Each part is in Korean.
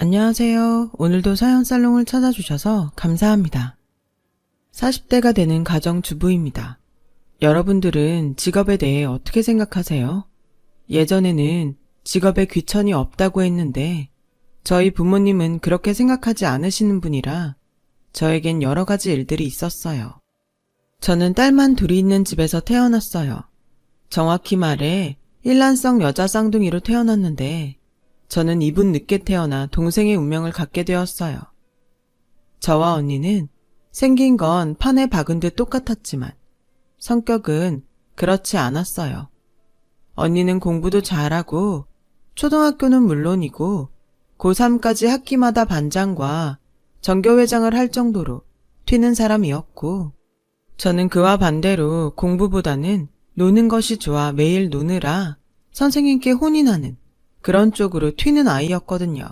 안녕하세요. 오늘도 사연살롱을 찾아주셔서 감사합니다. 40대가 되는 가정주부입니다. 여러분들은 직업에 대해 어떻게 생각하세요? 예전에는 직업에 귀천이 없다고 했는데 저희 부모님은 그렇게 생각하지 않으시는 분이라 저에겐 여러 가지 일들이 있었어요. 저는 딸만 둘이 있는 집에서 태어났어요. 정확히 말해 일란성 여자 쌍둥이로 태어났는데 저는 이분 늦게 태어나 동생의 운명을 갖게 되었어요. 저와 언니는 생긴 건 판에 박은 듯 똑같았지만 성격은 그렇지 않았어요. 언니는 공부도 잘하고 초등학교는 물론이고 고3까지 학기마다 반장과 전교회장을 할 정도로 튀는 사람이었고 저는 그와 반대로 공부보다는 노는 것이 좋아 매일 노느라 선생님께 혼이 나는 그런 쪽으로 튀는 아이였거든요.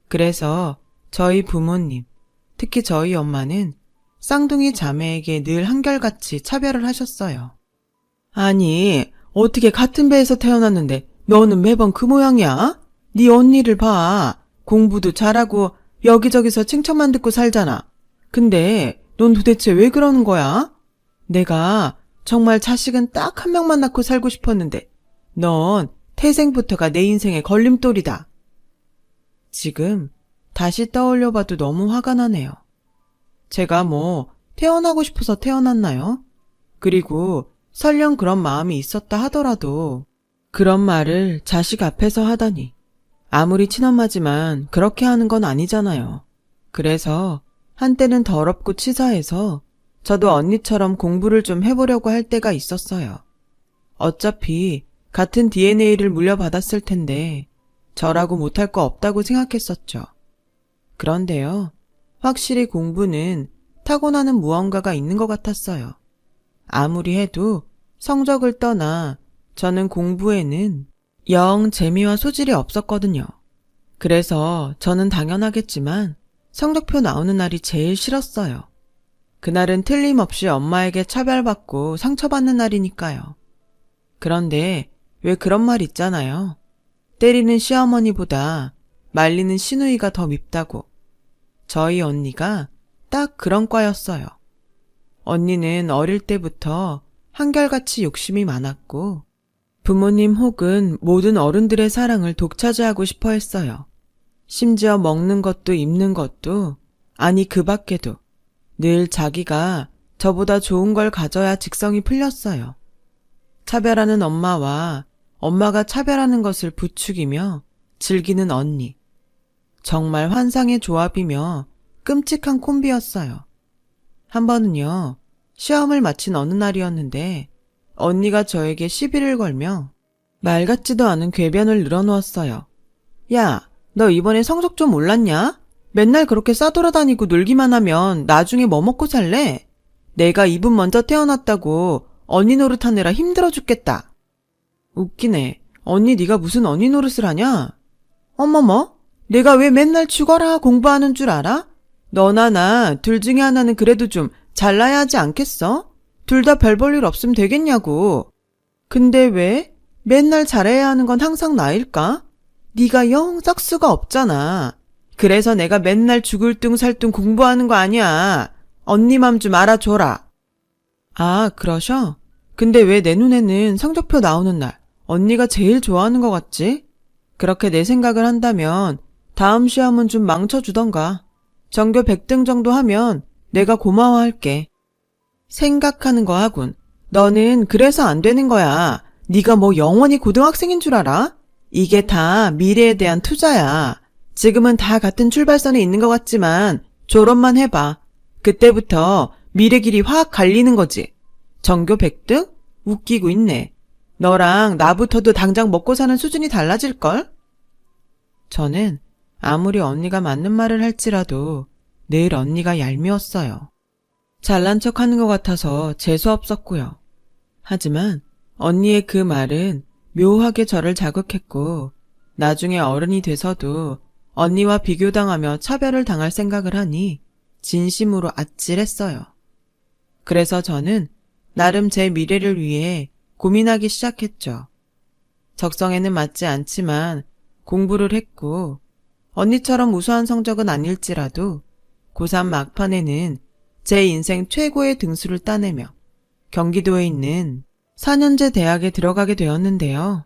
그래서 저희 부모님, 특히 저희 엄마는 쌍둥이 자매에게 늘 한결같이 차별을 하셨어요. 아니, 어떻게 같은 배에서 태어났는데 너는 매번 그 모양이야? 네 언니를 봐. 공부도 잘하고 여기저기서 칭찬만 듣고 살잖아. 근데 넌 도대체 왜 그러는 거야? 내가 정말 자식은 딱 한 명만 낳고 살고 싶었는데 넌 태생부터가 내 인생의 걸림돌이다. 지금 다시 떠올려봐도 너무 화가 나네요. 제가 태어나고 싶어서 태어났나요? 그리고 설령 그런 마음이 있었다 하더라도 그런 말을 자식 앞에서 하다니. 아무리 친엄마지만 그렇게 하는 건 아니잖아요. 그래서 한때는 더럽고 치사해서 저도 언니처럼 공부를 좀 해보려고 할 때가 있었어요. 어차피 같은 DNA를 물려받았을 텐데 저라고 못할 거 없다고 생각했었죠. 그런데요, 확실히 공부는 타고나는 무언가가 있는 것 같았어요. 아무리 해도 성적을 떠나 저는 공부에는 영 재미와 소질이 없었거든요. 그래서 저는 당연하겠지만 성적표 나오는 날이 제일 싫었어요. 그날은 틀림없이 엄마에게 차별받고 상처받는 날이니까요. 그런데 왜 그런 말 있잖아요. 때리는 시어머니보다 말리는 시누이가 더 밉다고. 저희 언니가 딱 그런 과였어요. 언니는 어릴 때부터 한결같이 욕심이 많았고 부모님 혹은 모든 어른들의 사랑을 독차지하고 싶어 했어요. 심지어 먹는 것도 입는 것도 아니 그 밖에도 늘 자기가 저보다 좋은 걸 가져야 직성이 풀렸어요. 차별하는 엄마와 엄마가 차별하는 것을 부추기며 즐기는 언니. 정말 환상의 조합이며 끔찍한 콤비였어요. 한 번은요, 시험을 마친 어느 날이었는데 언니가 저에게 시비를 걸며 말 같지도 않은 궤변을 늘어놓았어요. 야, 너 이번에 성적 좀 올랐냐? 맨날 그렇게 싸돌아다니고 놀기만 하면 나중에 뭐 먹고 살래? 내가 이분 먼저 태어났다고 언니 노릇하느라 힘들어 죽겠다. 웃기네. 언니 네가 무슨 언니 노릇을 하냐? 어머머, 내가 왜 맨날 죽어라 공부하는 줄 알아? 너나 나 둘 중에 하나는 그래도 좀 잘나야 하지 않겠어? 둘 다 별 볼 일 없으면 되겠냐고. 근데 왜? 맨날 잘해야 하는 건 항상 나일까? 네가 영 싹수가 없잖아. 그래서 내가 맨날 죽을 둥 살 둥 공부하는 거 아니야. 언니 맘 좀 알아줘라. 아, 그러셔? 근데 왜 내 눈에는 성적표 나오는 날 언니가 제일 좋아하는 것 같지? 그렇게 내 생각을 한다면 다음 시험은 좀 망쳐주던가. 전교 100등 정도 하면 내가 고마워할게. 생각하는 거 하군. 너는 그래서 안 되는 거야. 네가 영원히 고등학생인 줄 알아? 이게 다 미래에 대한 투자야. 지금은 다 같은 출발선에 있는 것 같지만 졸업만 해봐. 그때부터 미래 길이 확 갈리는 거지. 전교 100등? 웃기고 있네. 너랑 나부터도 당장 먹고 사는 수준이 달라질걸? 저는 아무리 언니가 맞는 말을 할지라도 늘 언니가 얄미웠어요. 잘난 척하는 것 같아서 재수없었고요. 하지만 언니의 그 말은 묘하게 저를 자극했고 나중에 어른이 돼서도 언니와 비교당하며 차별을 당할 생각을 하니 진심으로 아찔했어요. 그래서 저는 나름 제 미래를 위해 고민하기 시작했죠. 적성에는 맞지 않지만 공부를 했고 언니처럼 우수한 성적은 아닐지라도 고3 막판에는 제 인생 최고의 등수를 따내며 경기도에 있는 4년제 대학에 들어가게 되었는데요.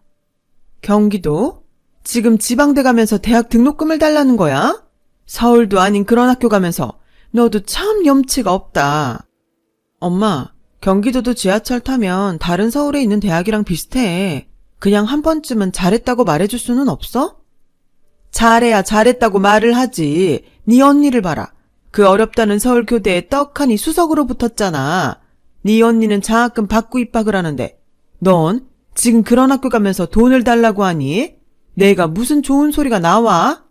경기도? 지금 지방대 가면서 대학 등록금을 달라는 거야? 서울도 아닌 그런 학교 가면서 너도 참 염치가 없다. 엄마, 경기도도 지하철 타면 다른 서울에 있는 대학이랑 비슷해. 그냥 한 번쯤은 잘했다고 말해줄 수는 없어? 잘해야 잘했다고 말을 하지. 네 언니를 봐라. 그 어렵다는 서울교대에 떡하니 수석으로 붙었잖아. 네 언니는 장학금 받고 입학을 하는데 넌 지금 그런 학교 가면서 돈을 달라고 하니? 내가 무슨 좋은 소리가 나와?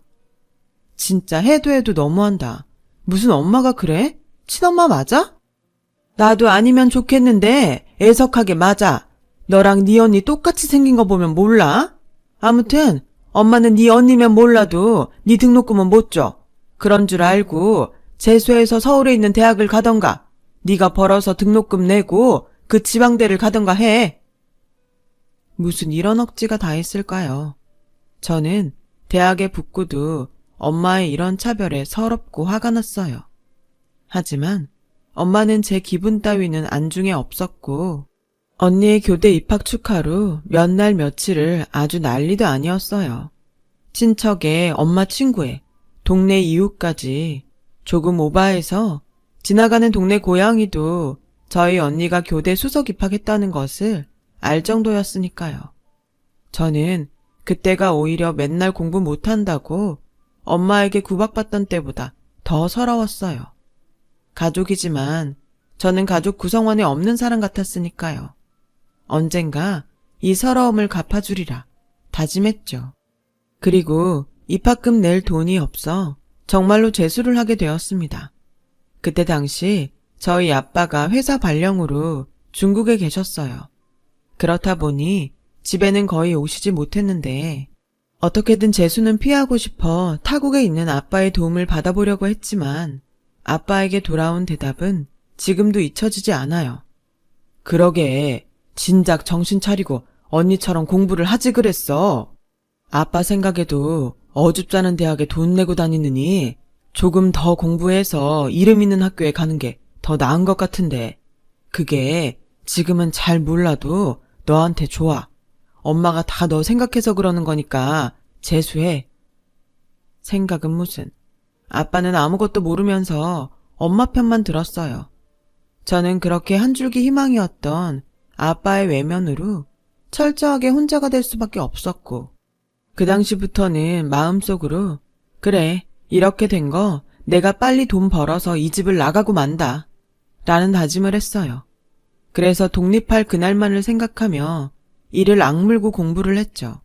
진짜 해도 너무한다. 무슨 엄마가 그래? 친엄마 맞아? 나도 아니면 좋겠는데 애석하게 맞아. 너랑 네 언니 똑같이 생긴 거 보면 몰라? 아무튼 엄마는 네 언니면 몰라도 네 등록금은 못 줘. 그런 줄 알고 재수해서 서울에 있는 대학을 가던가 네가 벌어서 등록금 내고 그 지방대를 가던가 해. 무슨 이런 억지가 다 있을까요? 저는 대학에 붙고도 엄마의 이런 차별에 서럽고 화가 났어요. 하지만 엄마는 제 기분 따위는 안중에 없었고 언니의 교대 입학 축하로 몇 날 며칠을 아주 난리도 아니었어요. 친척에 엄마 친구에 동네 이웃까지 조금 오바해서 지나가는 동네 고양이도 저희 언니가 교대 수석 입학했다는 것을 알 정도였으니까요. 저는 그때가 오히려 맨날 공부 못한다고 엄마에게 구박받던 때보다 더 서러웠어요. 가족이지만 저는 가족 구성원에 없는 사람 같았으니까요. 언젠가 이 서러움을 갚아주리라 다짐했죠. 그리고 입학금 낼 돈이 없어 정말로 재수를 하게 되었습니다. 그때 당시 저희 아빠가 회사 발령으로 중국에 계셨어요. 그렇다 보니 집에는 거의 오시지 못했는데 어떻게든 재수는 피하고 싶어 타국에 있는 아빠의 도움을 받아보려고 했지만 아빠에게 돌아온 대답은 지금도 잊혀지지 않아요. 그러게 진작 정신 차리고 언니처럼 공부를 하지 그랬어. 아빠 생각에도 어줍잖은 대학에 돈 내고 다니느니 조금 더 공부해서 이름 있는 학교에 가는 게 더 나은 것 같은데 그게 지금은 잘 몰라도 너한테 좋아. 엄마가 다 너 생각해서 그러는 거니까 재수해. 생각은 무슨. 아빠는 아무것도 모르면서 엄마 편만 들었어요. 저는 그렇게 한 줄기 희망이었던 아빠의 외면으로 철저하게 혼자가 될 수밖에 없었고 그 당시부터는 마음속으로 그래 이렇게 된 거 내가 빨리 돈 벌어서 이 집을 나가고 만다 라는 다짐을 했어요. 그래서 독립할 그날만을 생각하며 이를 악물고 공부를 했죠.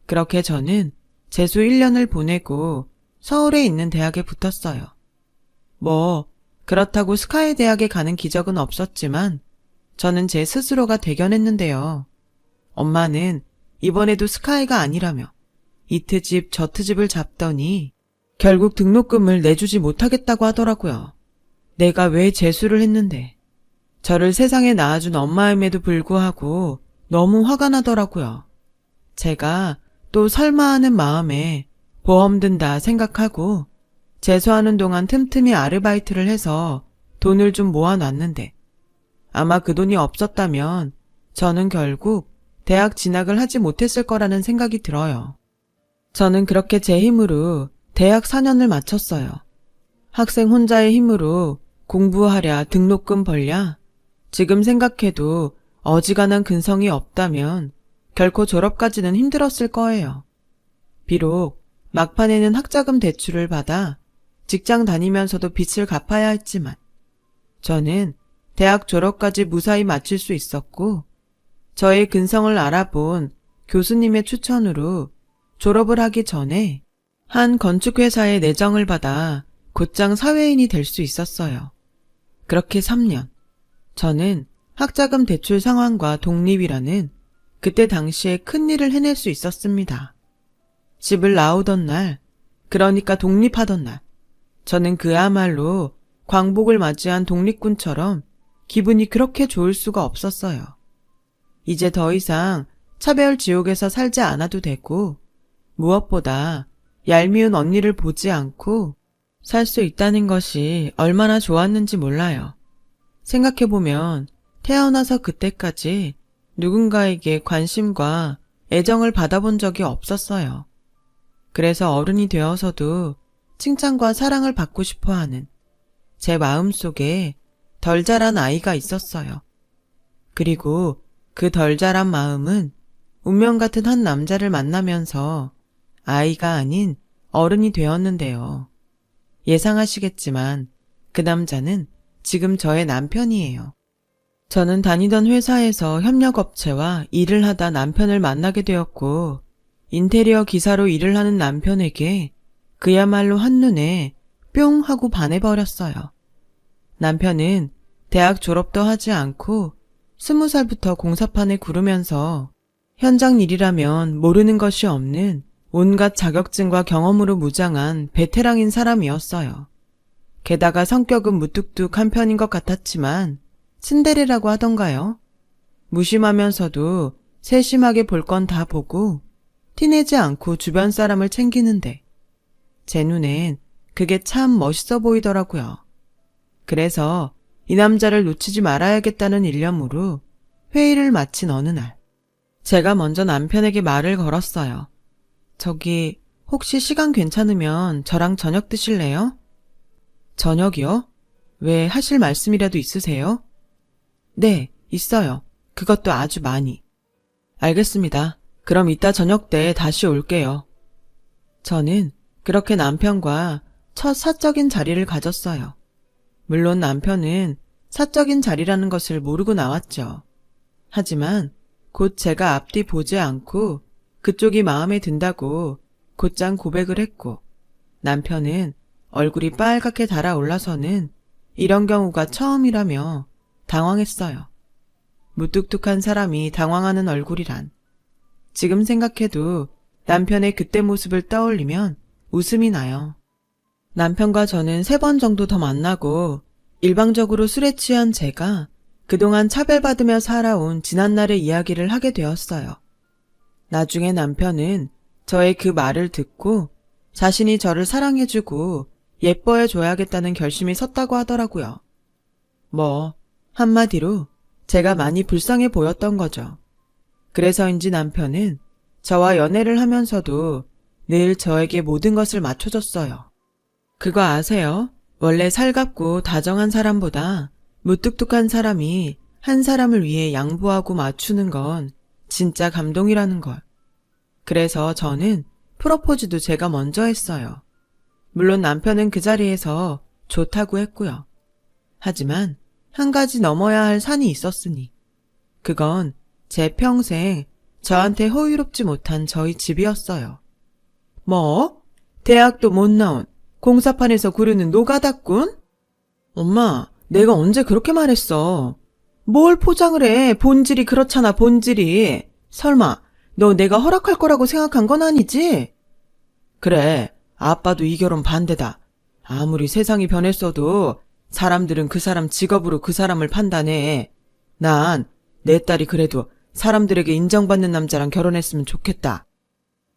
그렇게 저는 재수 1년을 보내고 서울에 있는 대학에 붙었어요. 뭐 그렇다고 스카이 대학에 가는 기적은 없었지만 저는 제 스스로가 대견했는데요. 엄마는 이번에도 스카이가 아니라며 이 트집 저 트집을 잡더니 결국 등록금을 내주지 못하겠다고 하더라고요. 내가 왜 재수를 했는데 저를 세상에 낳아준 엄마임에도 불구하고 너무 화가 나더라고요. 제가 또 설마 하는 마음에 보험 든다 생각하고 재수하는 동안 틈틈이 아르바이트를 해서 돈을 좀 모아놨는데 아마 그 돈이 없었다면 저는 결국 대학 진학을 하지 못했을 거라는 생각이 들어요. 저는 그렇게 제 힘으로 대학 4년을 마쳤어요. 학생 혼자의 힘으로 공부하랴 등록금 벌랴 지금 생각해도 어지간한 근성이 없다면 결코 졸업까지는 힘들었을 거예요. 비록 막판에는 학자금 대출을 받아 직장 다니면서도 빚을 갚아야 했지만 저는 대학 졸업까지 무사히 마칠 수 있었고 저의 근성을 알아본 교수님의 추천으로 졸업을 하기 전에 한 건축회사에 내정을 받아 곧장 사회인이 될 수 있었어요. 그렇게 3년, 저는 학자금 대출 상환과 독립이라는 그때 당시에 큰일을 해낼 수 있었습니다. 집을 나오던 날, 그러니까 독립하던 날, 저는 그야말로 광복을 맞이한 독립군처럼 기분이 그렇게 좋을 수가 없었어요. 이제 더 이상 차별 지옥에서 살지 않아도 되고 무엇보다 얄미운 언니를 보지 않고 살 수 있다는 것이 얼마나 좋았는지 몰라요. 생각해보면 태어나서 그때까지 누군가에게 관심과 애정을 받아본 적이 없었어요. 그래서 어른이 되어서도 칭찬과 사랑을 받고 싶어 하는 제 마음속에 덜 자란 아이가 있었어요. 그리고 그 덜 자란 마음은 운명 같은 한 남자를 만나면서 아이가 아닌 어른이 되었는데요. 예상하시겠지만 그 남자는 지금 저의 남편이에요. 저는 다니던 회사에서 협력업체와 일을 하다 남편을 만나게 되었고, 인테리어 기사로 일을 하는 남편에게 그야말로 한눈에 뿅 하고 반해버렸어요. 남편은 대학 졸업도 하지 않고 20살부터 공사판에 구르면서 현장 일이라면 모르는 것이 없는 온갖 자격증과 경험으로 무장한 베테랑인 사람이었어요. 게다가 성격은 무뚝뚝한 편인 것 같았지만 츤데레라고 하던가요? 무심하면서도 세심하게 볼 건 다 보고 티내지 않고 주변 사람을 챙기는데 제 눈엔 그게 참 멋있어 보이더라고요. 그래서 이 남자를 놓치지 말아야겠다는 일념으로 회의를 마친 어느 날 제가 먼저 남편에게 말을 걸었어요. 저기 혹시 시간 괜찮으면 저랑 저녁 드실래요? 저녁이요? 왜 하실 말씀이라도 있으세요? 네, 있어요. 그것도 아주 많이. 알겠습니다. 그럼 이따 저녁 때 다시 올게요. 저는 그렇게 남편과 첫 사적인 자리를 가졌어요. 물론 남편은 사적인 자리라는 것을 모르고 나왔죠. 하지만 곧 제가 앞뒤 보지 않고 그쪽이 마음에 든다고 곧장 고백을 했고 남편은 얼굴이 빨갛게 달아올라서는 이런 경우가 처음이라며 당황했어요. 무뚝뚝한 사람이 당황하는 얼굴이란. 지금 생각해도 남편의 그때 모습을 떠올리면 웃음이 나요. 남편과 저는 3번 정도 더 만나고 일방적으로 술에 취한 제가 그동안 차별받으며 살아온 지난날의 이야기를 하게 되었어요. 나중에 남편은 저의 그 말을 듣고 자신이 저를 사랑해주고 예뻐해줘야겠다는 결심이 섰다고 하더라고요. 한마디로 제가 많이 불쌍해 보였던 거죠. 그래서인지 남편은 저와 연애를 하면서도 늘 저에게 모든 것을 맞춰줬어요. 그거 아세요? 원래 살갑고 다정한 사람보다 무뚝뚝한 사람이 한 사람을 위해 양보하고 맞추는 건 진짜 감동이라는 걸. 그래서 저는 프로포즈도 제가 먼저 했어요. 물론 남편은 그 자리에서 좋다고 했고요. 하지만 한 가지 넘어야 할 산이 있었으니 그건 제 평생 저한테 호의롭지 못한 저희 집이었어요. 대학도 못 나온 공사판에서 구르는 노가다꾼? 엄마, 내가 언제 그렇게 말했어? 뭘 포장을 해? 본질이 그렇잖아, 본질이. 설마 너 내가 허락할 거라고 생각한 건 아니지? 그래, 아빠도 이 결혼 반대다. 아무리 세상이 변했어도 사람들은 그 사람 직업으로 그 사람을 판단해. 난 내 딸이 그래도 사람들에게 인정받는 남자랑 결혼했으면 좋겠다.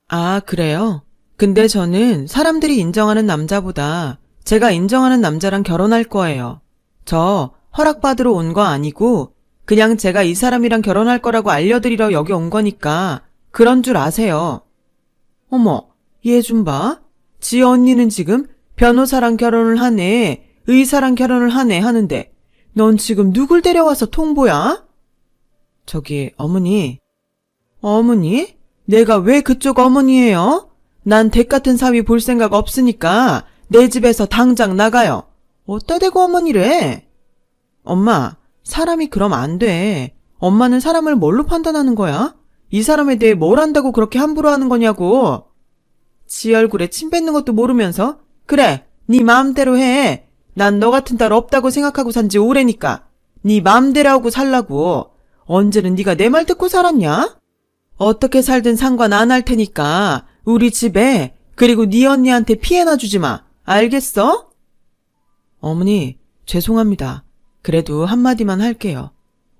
아, 그래요? 근데 저는 사람들이 인정하는 남자보다 제가 인정하는 남자랑 결혼할 거예요. 저 허락받으러 온 거 아니고 그냥 제가 이 사람이랑 결혼할 거라고 알려드리러 여기 온 거니까 그런 줄 아세요. 어머, 얘 좀 봐. 지 언니는 지금 변호사랑 결혼을 하네, 의사랑 결혼을 하네 하는데 넌 지금 누굴 데려와서 통보야? 저기 어머니. 어머니? 내가 왜 그쪽 어머니예요? 난 댁 같은 사위 볼 생각 없으니까 내 집에서 당장 나가요. 어따 대고 어머니래? 엄마, 사람이 그럼 안 돼. 엄마는 사람을 뭘로 판단하는 거야? 이 사람에 대해 뭘 안다고 그렇게 함부로 하는 거냐고. 지 얼굴에 침 뱉는 것도 모르면서 그래, 네 마음대로 해. 난 너 같은 딸 없다고 생각하고 산 지 오래니까 네 마음대로 하고 살라고. 언제는 네가 내 말 듣고 살았냐? 어떻게 살든 상관 안 할 테니까 우리 집에 그리고 네 언니한테 피해나 주지 마. 알겠어? 어머니, 죄송합니다. 그래도 한마디만 할게요.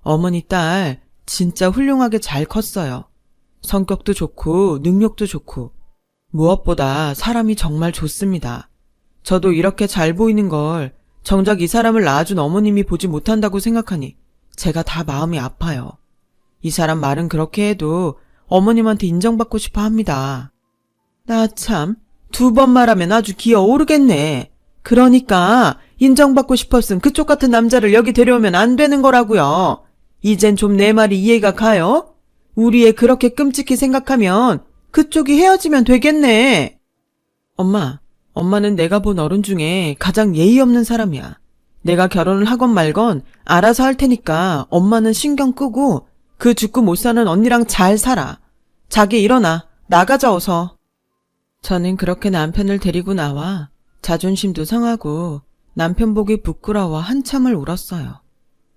어머니 딸 진짜 훌륭하게 잘 컸어요. 성격도 좋고 능력도 좋고. 무엇보다 사람이 정말 좋습니다. 저도 이렇게 잘 보이는 걸 정작 이 사람을 낳아준 어머님이 보지 못한다고 생각하니 제가 다 마음이 아파요. 이 사람 말은 그렇게 해도 어머님한테 인정받고 싶어 합니다. 나 참, 2번 말하면 아주 기어 오르겠네. 그러니까 인정받고 싶었음 그쪽 같은 남자를 여기 데려오면 안 되는 거라고요. 이젠 좀 내 말이 이해가 가요? 우리 애 그렇게 끔찍히 생각하면 그쪽이 헤어지면 되겠네. 엄마는 내가 본 어른 중에 가장 예의 없는 사람이야. 내가 결혼을 하건 말건 알아서 할 테니까 엄마는 신경 끄고 그 죽고 못 사는 언니랑 잘 살아. 자기 일어나. 나가자 어서. 저는 그렇게 남편을 데리고 나와 자존심도 상하고 남편 보기 부끄러워 한참을 울었어요.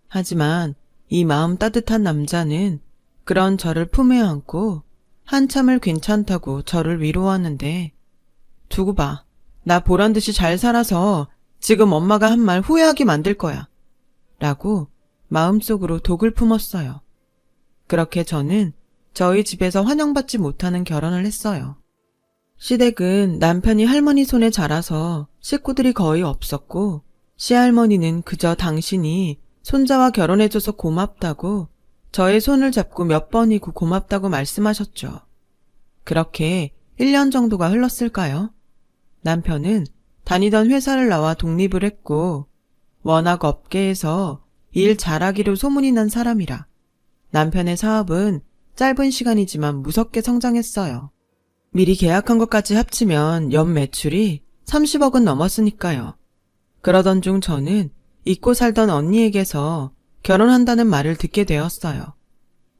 하지만 이 마음 따뜻한 남자는 그런 저를 품에 안고 한참을 괜찮다고 저를 위로하는데 두고 봐. 나 보란듯이 잘 살아서 지금 엄마가 한 말 후회하게 만들 거야. 라고 마음속으로 독을 품었어요. 그렇게 저는 저희 집에서 환영받지 못하는 결혼을 했어요. 시댁은 남편이 할머니 손에 자라서 식구들이 거의 없었고 시할머니는 그저 당신이 손자와 결혼해줘서 고맙다고 저의 손을 잡고 몇 번이고 고맙다고 말씀하셨죠. 그렇게 1년 정도가 흘렀을까요? 남편은 다니던 회사를 나와 독립을 했고 워낙 업계에서 일 잘하기로 소문이 난 사람이라 남편의 사업은 짧은 시간이지만 무섭게 성장했어요. 미리 계약한 것까지 합치면 연 매출이 30억은 넘었으니까요. 그러던 중 저는 잊고 살던 언니에게서 결혼한다는 말을 듣게 되었어요.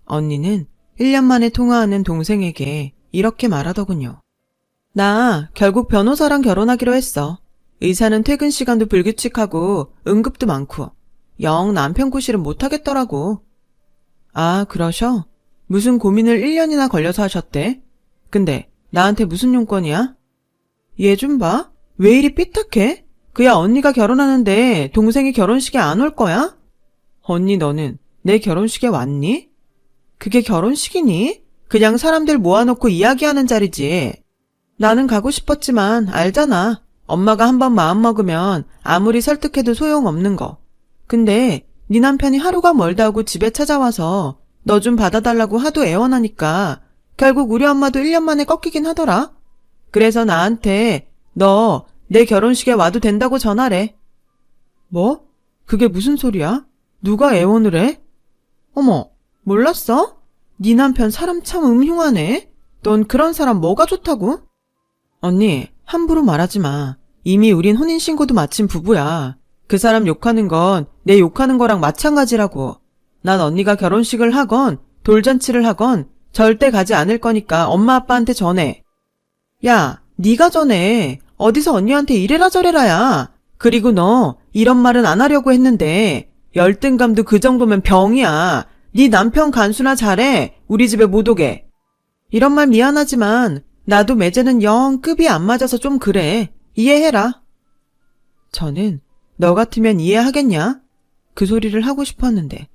언니는 1년 만에 통화하는 동생에게 이렇게 말하더군요. 나 결국 변호사랑 결혼하기로 했어. 의사는 퇴근 시간도 불규칙하고 응급도 많고 영 남편 구실은 못하겠더라고. 아, 그러셔? 무슨 고민을 1년이나 걸려서 하셨대? 근데 나한테 무슨 용건이야? 얘 좀 봐. 왜 이리 삐딱해? 그야 언니가 결혼하는데 동생이 결혼식에 안 올 거야? 언니 너는 내 결혼식에 왔니? 그게 결혼식이니? 그냥 사람들 모아놓고 이야기하는 자리지. 나는 가고 싶었지만 알잖아. 엄마가 한번 마음먹으면 아무리 설득해도 소용없는 거. 근데 네 남편이 하루가 멀다 하고 집에 찾아와서 너 좀 받아달라고 하도 애원하니까 결국 우리 엄마도 1년 만에 꺾이긴 하더라. 그래서 나한테 너 내 결혼식에 와도 된다고 전화래. 뭐? 그게 무슨 소리야? 누가 애원을 해? 어머, 몰랐어? 네 남편 사람 참 음흉하네. 넌 그런 사람 뭐가 좋다고? 언니, 함부로 말하지 마. 이미 우린 혼인신고도 마친 부부야. 그 사람 욕하는 건 내 욕하는 거랑 마찬가지라고. 난 언니가 결혼식을 하건 돌잔치를 하건 절대 가지 않을 거니까 엄마 아빠한테 전해. 야, 네가 전해. 어디서 언니한테 이래라 저래라야. 그리고 너 이런 말은 안 하려고 했는데 열등감도 그 정도면 병이야. 네 남편 간수나 잘해. 우리 집에 못 오게. 이런 말 미안하지만 나도 매제는 영 급이 안 맞아서 좀 그래. 이해해라. 저는 너 같으면 이해하겠냐? 그 소리를 하고 싶었는데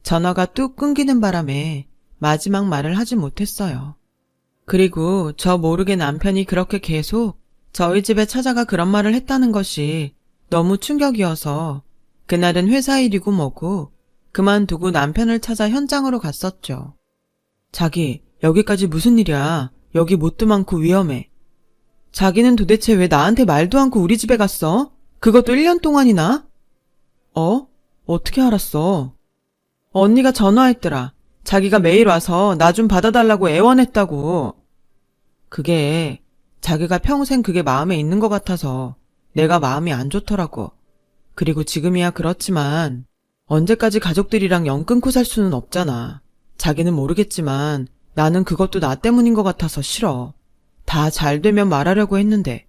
전화가 뚝 끊기는 바람에 마지막 말을 하지 못했어요. 그리고 저 모르게 남편이 그렇게 계속 저희 집에 찾아가 그런 말을 했다는 것이 너무 충격이어서 그날은 회사 일이고 뭐고 그만두고 남편을 찾아 현장으로 갔었죠. 자기, 여기까지 무슨 일이야? 여기 뭣도 많고 위험해. 자기는 도대체 왜 나한테 말도 않고 우리 집에 갔어? 그것도 1년 동안이나? 어떻게 알았어? 언니가 전화했더라. 자기가 매일 와서 나 좀 받아달라고 애원했다고. 그게 자기가 평생 그게 마음에 있는 것 같아서 내가 마음이 안 좋더라고. 그리고 지금이야 그렇지만 언제까지 가족들이랑 연 끊고 살 수는 없잖아. 자기는 모르겠지만 나는 그것도 나 때문인 것 같아서 싫어. 다 잘 되면 말하려고 했는데.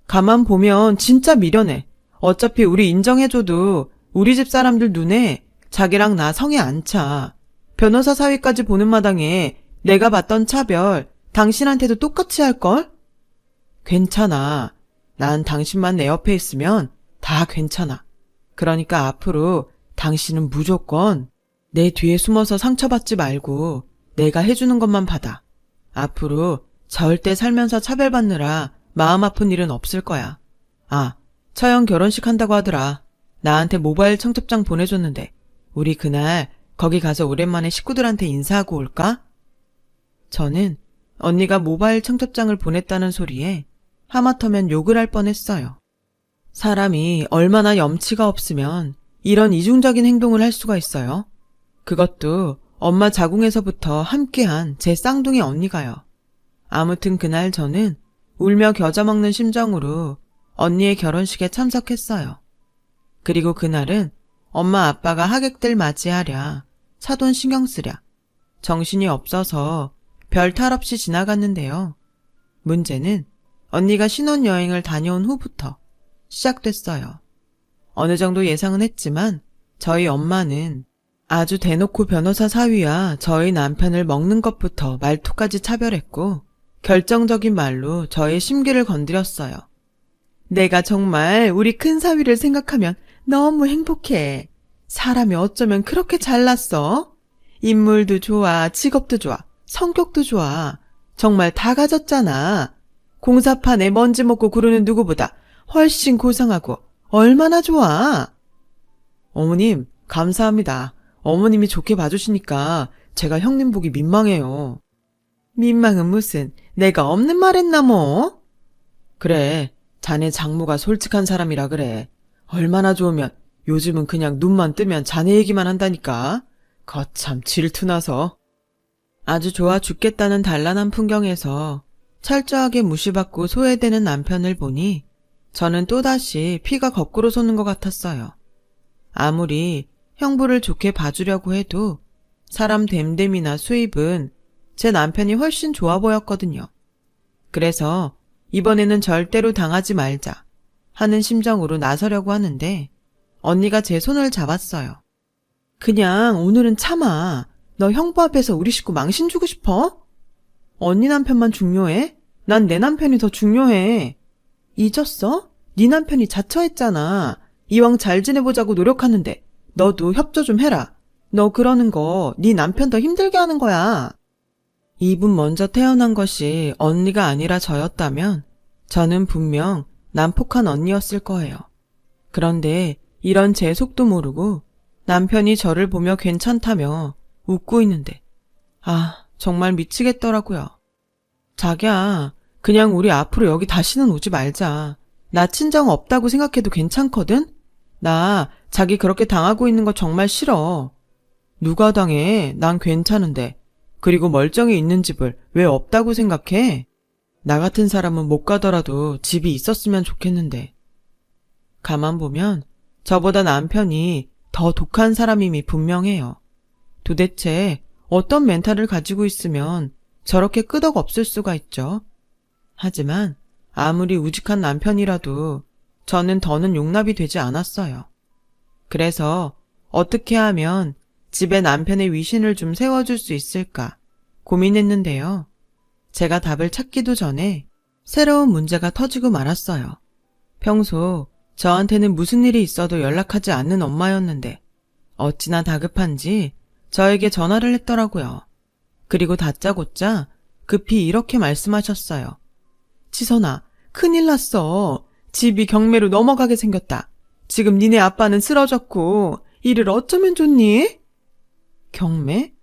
가만 보면 진짜 미련해. 어차피 우리 인정해줘도 우리 집 사람들 눈에 자기랑 나 성에 안 차. 변호사 사위까지 보는 마당에 내가 받던 차별 당신한테도 똑같이 할걸? 괜찮아. 난 당신만 내 옆에 있으면 다 괜찮아. 그러니까 앞으로 당신은 무조건 내 뒤에 숨어서 상처받지 말고 내가 해주는 것만 받아. 앞으로 절대 살면서 차별받느라 마음 아픈 일은 없을 거야. 아, 처형 결혼식 한다고 하더라. 나한테 모바일 청첩장 보내줬는데 우리 그날 거기 가서 오랜만에 식구들한테 인사하고 올까? 저는 언니가 모바일 청첩장을 보냈다는 소리에 하마터면 욕을 할 뻔했어요. 사람이 얼마나 염치가 없으면 이런 이중적인 행동을 할 수가 있어요. 그것도 엄마 자궁에서부터 함께한 제 쌍둥이 언니가요. 아무튼 그날 저는 울며 겨자 먹는 심정으로 언니의 결혼식에 참석했어요. 그리고 그날은 엄마 아빠가 하객들 맞이하랴, 사돈 신경 쓰랴, 정신이 없어서 별 탈 없이 지나갔는데요. 문제는 언니가 신혼여행을 다녀온 후부터 시작됐어요. 어느 정도 예상은 했지만 저희 엄마는 아주 대놓고 변호사 사위와 저희 남편을 먹는 것부터 말투까지 차별했고 결정적인 말로 저의 심기를 건드렸어요. 내가 정말 우리 큰 사위를 생각하면 너무 행복해. 사람이 어쩌면 그렇게 잘났어? 인물도 좋아, 직업도 좋아, 성격도 좋아. 정말 다 가졌잖아. 공사판에 먼지 먹고 구르는 누구보다 훨씬 고상하고 얼마나 좋아. 어머님, 감사합니다. 어머님이 좋게 봐주시니까 제가 형님 보기 민망해요. 민망은 무슨, 내가 없는 말 했나 뭐? 그래, 자네 장모가 솔직한 사람이라 그래. 얼마나 좋으면 요즘은 그냥 눈만 뜨면 자네 얘기만 한다니까. 거참 질투나서. 아주 좋아 죽겠다는 단란한 풍경에서 철저하게 무시받고 소외되는 남편을 보니 저는 또다시 피가 거꾸로 솟는 것 같았어요. 아무리 형부를 좋게 봐주려고 해도 사람 됨됨이나 수입은 제 남편이 훨씬 좋아 보였거든요. 그래서 이번에는 절대로 당하지 말자 하는 심정으로 나서려고 하는데 언니가 제 손을 잡았어요. 그냥 오늘은 참아. 너 형부 앞에서 우리 식구 망신 주고 싶어? 언니 남편만 중요해? 난 내 남편이 더 중요해. 잊었어? 네 남편이 자처했잖아. 이왕 잘 지내보자고 노력하는데 너도 협조 좀 해라. 너 그러는 거 네 남편 더 힘들게 하는 거야. 이분 먼저 태어난 것이 언니가 아니라 저였다면 저는 분명 난폭한 언니였을 거예요. 그런데 이런 제 속도 모르고 남편이 저를 보며 괜찮다며 웃고 있는데 정말 미치겠더라고요. 자기야, 그냥 우리 앞으로 여기 다시는 오지 말자. 나 친정 없다고 생각해도 괜찮거든? 나 자기 그렇게 당하고 있는 거 정말 싫어. 누가 당해? 난 괜찮은데. 그리고 멀쩡히 있는 집을 왜 없다고 생각해? 나 같은 사람은 못 가더라도 집이 있었으면 좋겠는데. 가만 보면 저보다 남편이 더 독한 사람임이 분명해요. 도대체 어떤 멘탈을 가지고 있으면 저렇게 끄덕없을 수가 있죠. 하지만 아무리 우직한 남편이라도 저는 더는 용납이 되지 않았어요. 그래서 어떻게 하면 집에 남편의 위신을 좀 세워줄 수 있을까 고민했는데요. 제가 답을 찾기도 전에 새로운 문제가 터지고 말았어요. 평소 저한테는 무슨 일이 있어도 연락하지 않는 엄마였는데 어찌나 다급한지 저에게 전화를 했더라고요. 그리고 다짜고짜 급히 이렇게 말씀하셨어요. 지선아, 큰일 났어. 집이 경매로 넘어가게 생겼다. 지금 니네 아빠는 쓰러졌고 이를 어쩌면 좋니? 경매?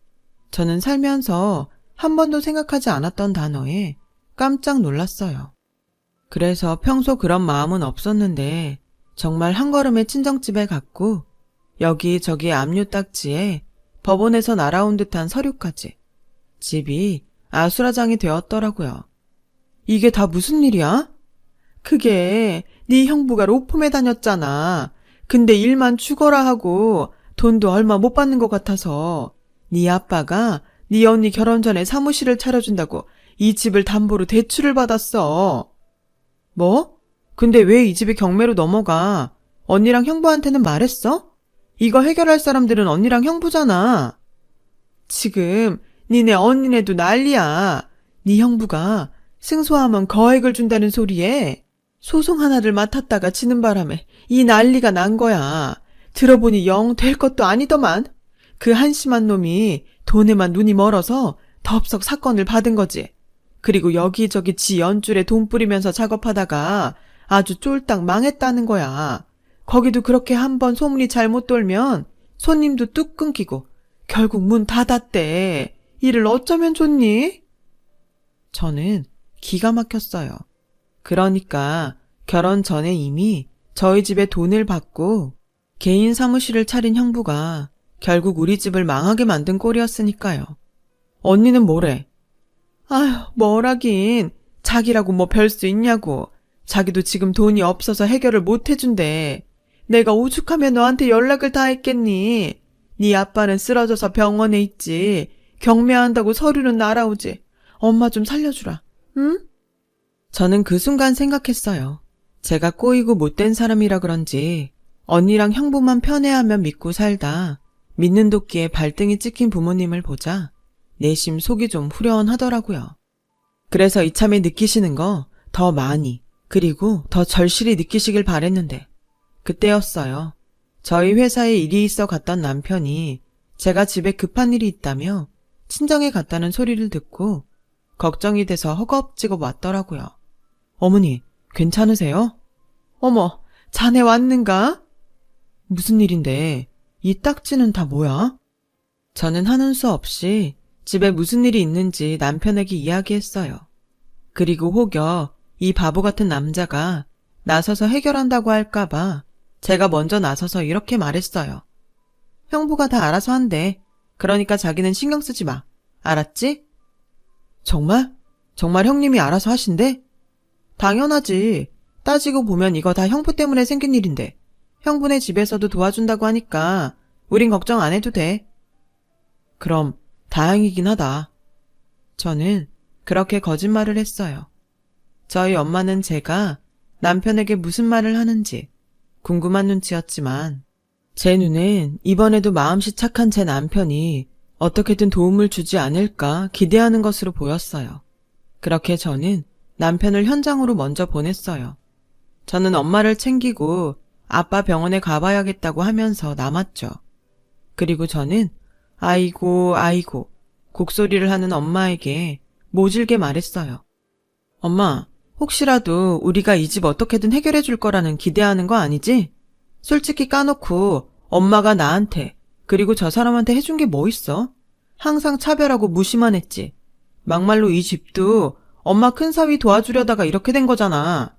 저는 살면서 한 번도 생각하지 않았던 단어에 깜짝 놀랐어요. 그래서 평소 그런 마음은 없었는데 정말 한 걸음에 친정집에 갔고 여기저기 압류 딱지에 법원에서 날아온 듯한 서류까지 집이 아수라장이 되었더라고요. 이게 다 무슨 일이야? 그게 네 형부가 로펌에 다녔잖아. 근데 일만 죽어라 하고 돈도 얼마 못 받는 것 같아서 네 아빠가 네 언니 결혼 전에 사무실을 차려준다고 이 집을 담보로 대출을 받았어. 뭐? 근데 왜 이 집이 경매로 넘어가? 언니랑 형부한테는 말했어? 이거 해결할 사람들은 언니랑 형부잖아. 지금 니네 언니네도 난리야. 네 형부가 승소하면 거액을 준다는 소리에 소송 하나를 맡았다가 지는 바람에 이 난리가 난 거야. 들어보니 영 될 것도 아니더만. 그 한심한 놈이 돈에만 눈이 멀어서 덥석 사건을 받은 거지. 그리고 여기저기 지 연줄에 돈 뿌리면서 작업하다가 아주 쫄딱 망했다는 거야. 거기도 그렇게 한번 소문이 잘못 돌면 손님도 뚝 끊기고 결국 문 닫았대. 일을 어쩌면 좋니? 저는 기가 막혔어요. 그러니까 결혼 전에 이미 저희 집에 돈을 받고 개인 사무실을 차린 형부가 결국 우리 집을 망하게 만든 꼴이었으니까요. 언니는 뭐래? 아휴, 뭐라긴. 자기라고 뭐 별 수 있냐고. 자기도 지금 돈이 없어서 해결을 못 해준대. 내가 오죽하면 너한테 연락을 다 했겠니? 네 아빠는 쓰러져서 병원에 있지. 경매한다고 서류는 날아오지. 엄마 좀 살려주라. 응? 저는 그 순간 생각했어요. 제가 꼬이고 못된 사람이라 그런지 언니랑 형부만 편애하며 믿고 살다 믿는 도끼에 발등이 찍힌 부모님을 보자 내심 속이 좀 후련하더라고요. 그래서 이참에 느끼시는 거 더 많이 그리고 더 절실히 느끼시길 바랬는데 그때였어요. 저희 회사에 일이 있어 갔던 남편이 제가 집에 급한 일이 있다며 친정에 갔다는 소리를 듣고 걱정이 돼서 허겁지겁 왔더라고요. 어머니, 괜찮으세요? 어머, 자네 왔는가? 무슨 일인데 이 딱지는 다 뭐야? 저는 하는 수 없이 집에 무슨 일이 있는지 남편에게 이야기했어요. 그리고 혹여 이 바보 같은 남자가 나서서 해결한다고 할까봐 제가 먼저 나서서 이렇게 말했어요. 형부가 다 알아서 한대. 그러니까 자기는 신경 쓰지 마. 알았지? 정말? 정말 형님이 알아서 하신대? 당연하지. 따지고 보면 이거 다 형부 때문에 생긴 일인데 형부네 집에서도 도와준다고 하니까 우린 걱정 안 해도 돼. 그럼 다행이긴 하다. 저는 그렇게 거짓말을 했어요. 저희 엄마는 제가 남편에게 무슨 말을 하는지 궁금한 눈치였지만 제 눈엔 이번에도 마음씨 착한 제 남편이 어떻게든 도움을 주지 않을까 기대하는 것으로 보였어요. 그렇게 저는 남편을 현장으로 먼저 보냈어요. 저는 엄마를 챙기고 아빠 병원에 가봐야겠다고 하면서 남았죠. 그리고 저는 아이고 곡소리를 하는 엄마에게 모질게 말했어요. 엄마, 혹시라도 우리가 이 집 어떻게든 해결해 줄 거라는 기대하는 거 아니지? 솔직히 까놓고 엄마가 나한테 그리고 저 사람한테 해준 게 뭐 있어? 항상 차별하고 무시만 했지. 막말로 이 집도 엄마 큰사위 도와주려다가 이렇게 된 거잖아.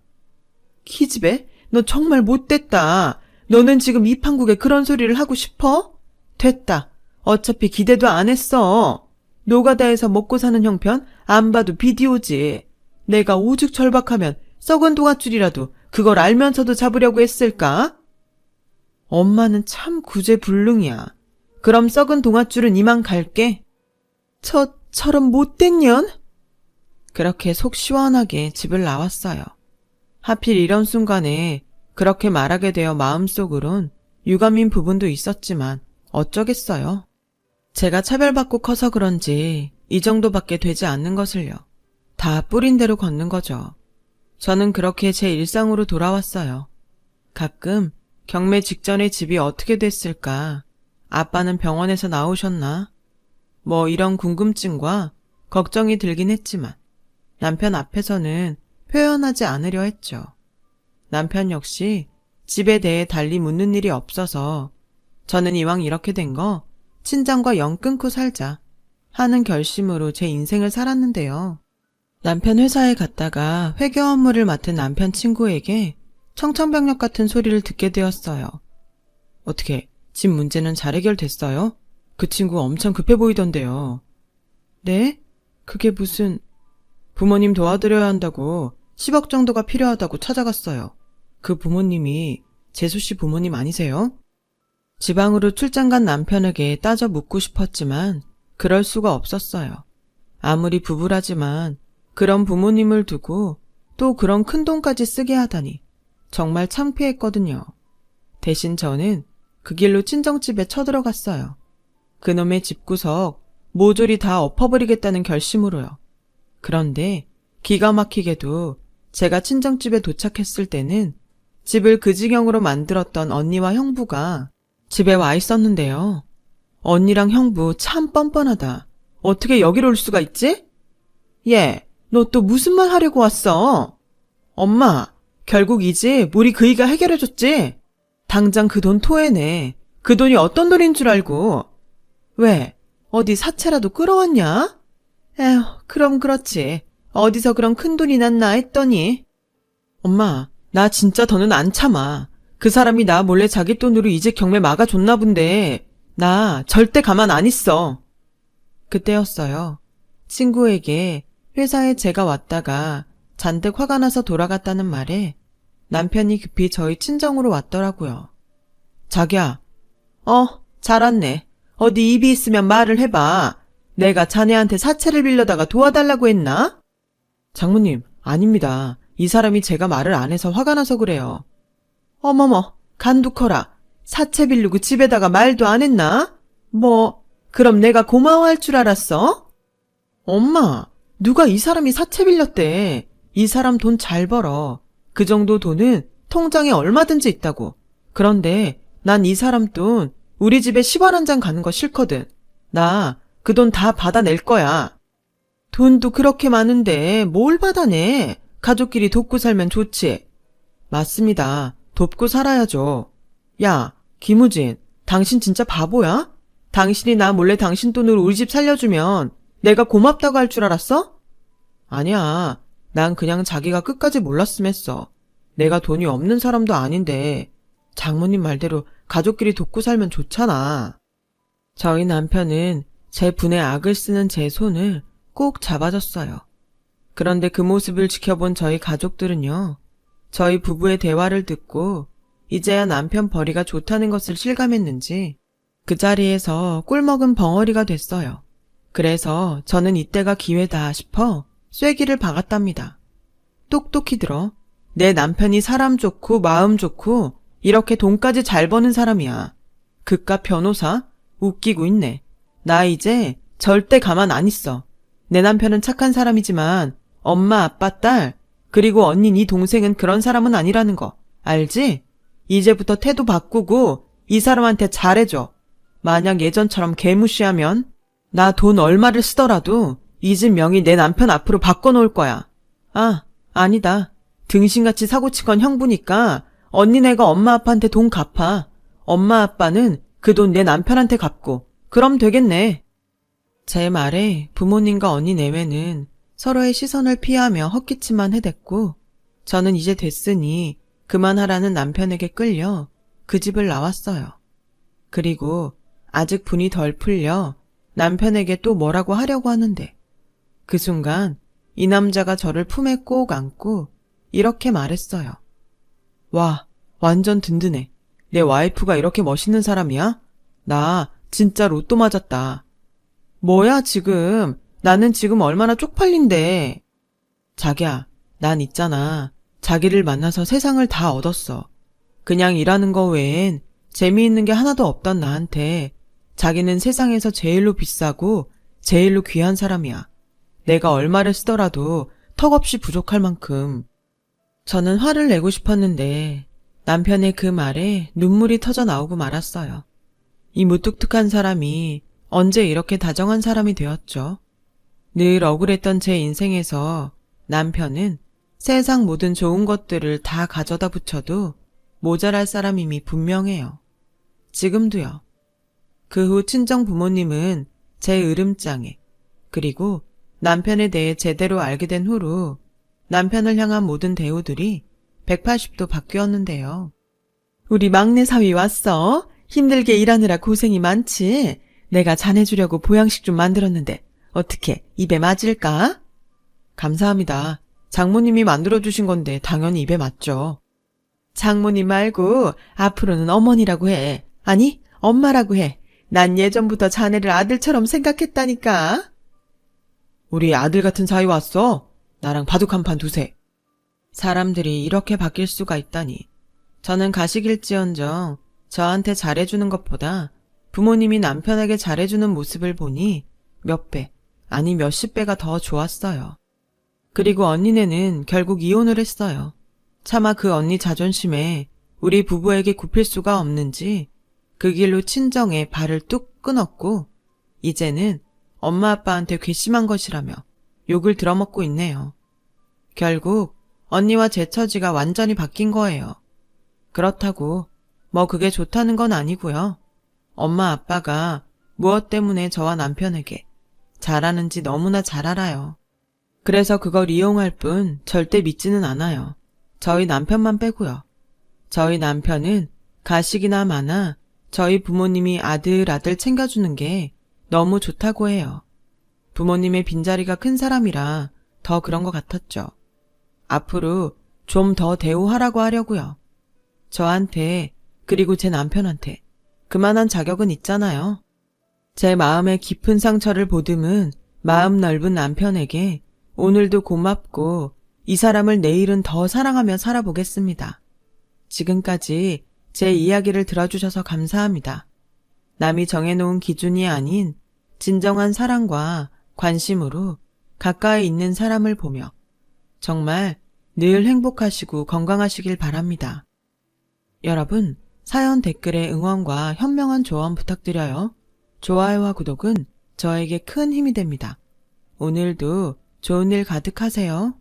기집애, 너 정말 못됐다. 너는 지금 이 판국에 그런 소리를 하고 싶어? 됐다. 어차피 기대도 안 했어. 노가다에서 먹고 사는 형편 안 봐도 비디오지. 내가 오죽 절박하면 썩은 동아줄이라도 그걸 알면서도 잡으려고 했을까? 엄마는 참 구제불능이야. 그럼 썩은 동아줄은 이만 갈게. 저런 못된 년? 그렇게 속 시원하게 집을 나왔어요. 하필 이런 순간에 그렇게 말하게 되어 마음속으론 유감인 부분도 있었지만 어쩌겠어요. 제가 차별받고 커서 그런지 이 정도밖에 되지 않는 것을요. 다 뿌린 대로 걷는 거죠. 저는 그렇게 제 일상으로 돌아왔어요. 가끔 경매 직전에 집이 어떻게 됐을까? 아빠는 병원에서 나오셨나? 뭐 이런 궁금증과 걱정이 들긴 했지만 남편 앞에서는 표현하지 않으려 했죠. 남편 역시 집에 대해 달리 묻는 일이 없어서 저는 이왕 이렇게 된 거 친정과 연 끊고 살자 하는 결심으로 제 인생을 살았는데요. 남편 회사에 갔다가 회계 업무를 맡은 남편 친구에게 청천벽력 같은 소리를 듣게 되었어요. 어떻게 집 문제는 잘 해결됐어요? 그 친구 엄청 급해 보이던데요. 네? 그게 무슨... 부모님 도와드려야 한다고 10억 정도가 필요하다고 찾아갔어요. 그 부모님이 재수 씨 부모님 아니세요? 지방으로 출장 간 남편에게 따져 묻고 싶었지만 그럴 수가 없었어요. 아무리 부부라지만 그런 부모님을 두고 또 그런 큰 돈까지 쓰게 하다니 정말 창피했거든요. 대신 저는 그 길로 친정집에 쳐들어갔어요. 그놈의 집구석 모조리 다 엎어버리겠다는 결심으로요. 그런데 기가 막히게도 제가 친정집에 도착했을 때는 집을 그 지경으로 만들었던 언니와 형부가 집에 와 있었는데요. 언니랑 형부 참 뻔뻔하다. 어떻게 여기로 올 수가 있지? 얘, 너 또 무슨 말 하려고 왔어? 엄마, 결국 이 집 우리 그이가 해결해줬지? 당장 그 돈 토해내. 그 돈이 어떤 돈인 줄 알고. 왜? 어디 사채라도 끌어왔냐? 에휴, 그럼 그렇지. 어디서 그런 큰 돈이 났나 했더니. 엄마, 나 진짜 더는 안 참아. 그 사람이 나 몰래 자기 돈으로 이 집 경매 막아줬나 본데 나 절대 가만 안 있어. 그때였어요. 친구에게 회사에 제가 왔다가 잔뜩 화가 나서 돌아갔다는 말에 남편이 급히 저희 친정으로 왔더라고요. 자기야, 잘 왔네. 어디 입이 있으면 말을 해봐. 내가 자네한테 사채를 빌려다가 도와달라고 했나? 장모님, 아닙니다. 이 사람이 제가 말을 안 해서 화가 나서 그래요. 어머머, 간두커라. 사채 빌리고 집에다가 말도 안 했나? 그럼 내가 고마워할 줄 알았어? 엄마, 누가 이 사람이 사채 빌렸대. 이 사람 돈 잘 벌어. 그 정도 돈은 통장에 얼마든지 있다고. 그런데 난 이 사람 돈 우리 집에 시발 한 장 가는 거 싫거든. 나 그 돈 다 받아낼 거야. 돈도 그렇게 많은데 뭘 받아내? 가족끼리 돕고 살면 좋지. 맞습니다. 돕고 살아야죠. 야, 김우진, 당신 진짜 바보야? 당신이 나 몰래 당신 돈으로 우리 집 살려주면 내가 고맙다고 할 줄 알았어? 아니야. 난 그냥 자기가 끝까지 몰랐음 했어. 내가 돈이 없는 사람도 아닌데 장모님 말대로 가족끼리 돕고 살면 좋잖아. 저희 남편은 제 분에 악을 쓰는 제 손을 꼭 잡아줬어요. 그런데 그 모습을 지켜본 저희 가족들은요. 저희 부부의 대화를 듣고 이제야 남편 벌이가 좋다는 것을 실감했는지 그 자리에서 꿀먹은 벙어리가 됐어요. 그래서 저는 이때가 기회다 싶어 쐐기를 박았답니다. 똑똑히 들어. 내 남편이 사람 좋고 마음 좋고 이렇게 돈까지 잘 버는 사람이야. 그깟 변호사? 웃기고 있네. 나 이제 절대 가만 안 있어. 내 남편은 착한 사람이지만 엄마, 아빠, 딸, 그리고 언니, 네 동생은 그런 사람은 아니라는 거 알지? 이제부터 태도 바꾸고 이 사람한테 잘해줘. 만약 예전처럼 개무시하면 나 돈 얼마를 쓰더라도 이 집 명의 내 남편 앞으로 바꿔놓을 거야. 아니다. 등신같이 사고친 건 형부니까 언니네가 엄마 아빠한테 돈 갚아. 엄마 아빠는 그 돈 내 남편한테 갚고 그럼 되겠네. 제 말에 부모님과 언니 내외는 서로의 시선을 피하며 헛기침만 해댔고 저는 이제 됐으니 그만하라는 남편에게 끌려 그 집을 나왔어요. 그리고 아직 분이 덜 풀려 남편에게 또 뭐라고 하려고 하는데 그 순간 이 남자가 저를 품에 꼭 안고 이렇게 말했어요. 와, 완전 든든해. 내 와이프가 이렇게 멋있는 사람이야? 나 진짜 로또 맞았다. 뭐야 지금? 나는 지금 얼마나 쪽팔린데. 자기야, 난 있잖아. 자기를 만나서 세상을 다 얻었어. 그냥 일하는 거 외엔 재미있는 게 하나도 없던 나한테 자기는 세상에서 제일로 비싸고 제일로 귀한 사람이야. 내가 얼마를 쓰더라도 턱없이 부족할 만큼. 저는 화를 내고 싶었는데 남편의 그 말에 눈물이 터져 나오고 말았어요. 이 무뚝뚝한 사람이 언제 이렇게 다정한 사람이 되었죠. 늘 억울했던 제 인생에서 남편은 세상 모든 좋은 것들을 다 가져다 붙여도 모자랄 사람임이 분명해요. 지금도요. 그 후 친정 부모님은 제 으름장에 그리고 남편에 대해 제대로 알게 된 후로 남편을 향한 모든 대우들이 180도 바뀌었는데요. 우리 막내 사위 왔어? 힘들게 일하느라 고생이 많지? 내가 자네 주려고 보양식 좀 만들었는데 어떻게 입에 맞을까? 감사합니다. 장모님이 만들어주신 건데 당연히 입에 맞죠. 장모님 말고 앞으로는 어머니라고 해. 아니, 엄마라고 해. 난 예전부터 자네를 아들처럼 생각했다니까. 우리 아들 같은 사이 왔어? 나랑 바둑 한 판 두세. 사람들이 이렇게 바뀔 수가 있다니. 저는 가식일지언정 저한테 잘해주는 것보다 부모님이 남편에게 잘해주는 모습을 보니 몇 배, 아니 몇십 배가 더 좋았어요. 그리고 언니네는 결국 이혼을 했어요. 차마 그 언니 자존심에 우리 부부에게 굽힐 수가 없는지 그 길로 친정에 발을 뚝 끊었고 이제는 엄마 아빠한테 괘씸한 것이라며 욕을 들어먹고 있네요. 결국 언니와 제 처지가 완전히 바뀐 거예요. 그렇다고 뭐 그게 좋다는 건 아니고요. 엄마 아빠가 무엇 때문에 저와 남편에게 잘하는지 너무나 잘 알아요. 그래서 그걸 이용할 뿐 절대 믿지는 않아요. 저희 남편만 빼고요. 저희 남편은 가식이나 많아 저희 부모님이 아들 챙겨주는 게 너무 좋다고 해요. 부모님의 빈자리가 큰 사람이라 더 그런 것 같았죠. 앞으로 좀 더 대우하라고 하려고요. 저한테 그리고 제 남편한테 그만한 자격은 있잖아요. 제 마음의 깊은 상처를 보듬은 마음 넓은 남편에게 오늘도 고맙고 이 사람을 내일은 더 사랑하며 살아보겠습니다. 지금까지 제 이야기를 들어주셔서 감사합니다. 남이 정해놓은 기준이 아닌 진정한 사랑과 관심으로 가까이 있는 사람을 보며 정말 늘 행복하시고 건강하시길 바랍니다. 여러분, 사연 댓글에 응원과 현명한 조언 부탁드려요. 좋아요와 구독은 저에게 큰 힘이 됩니다. 오늘도 좋은 일 가득하세요.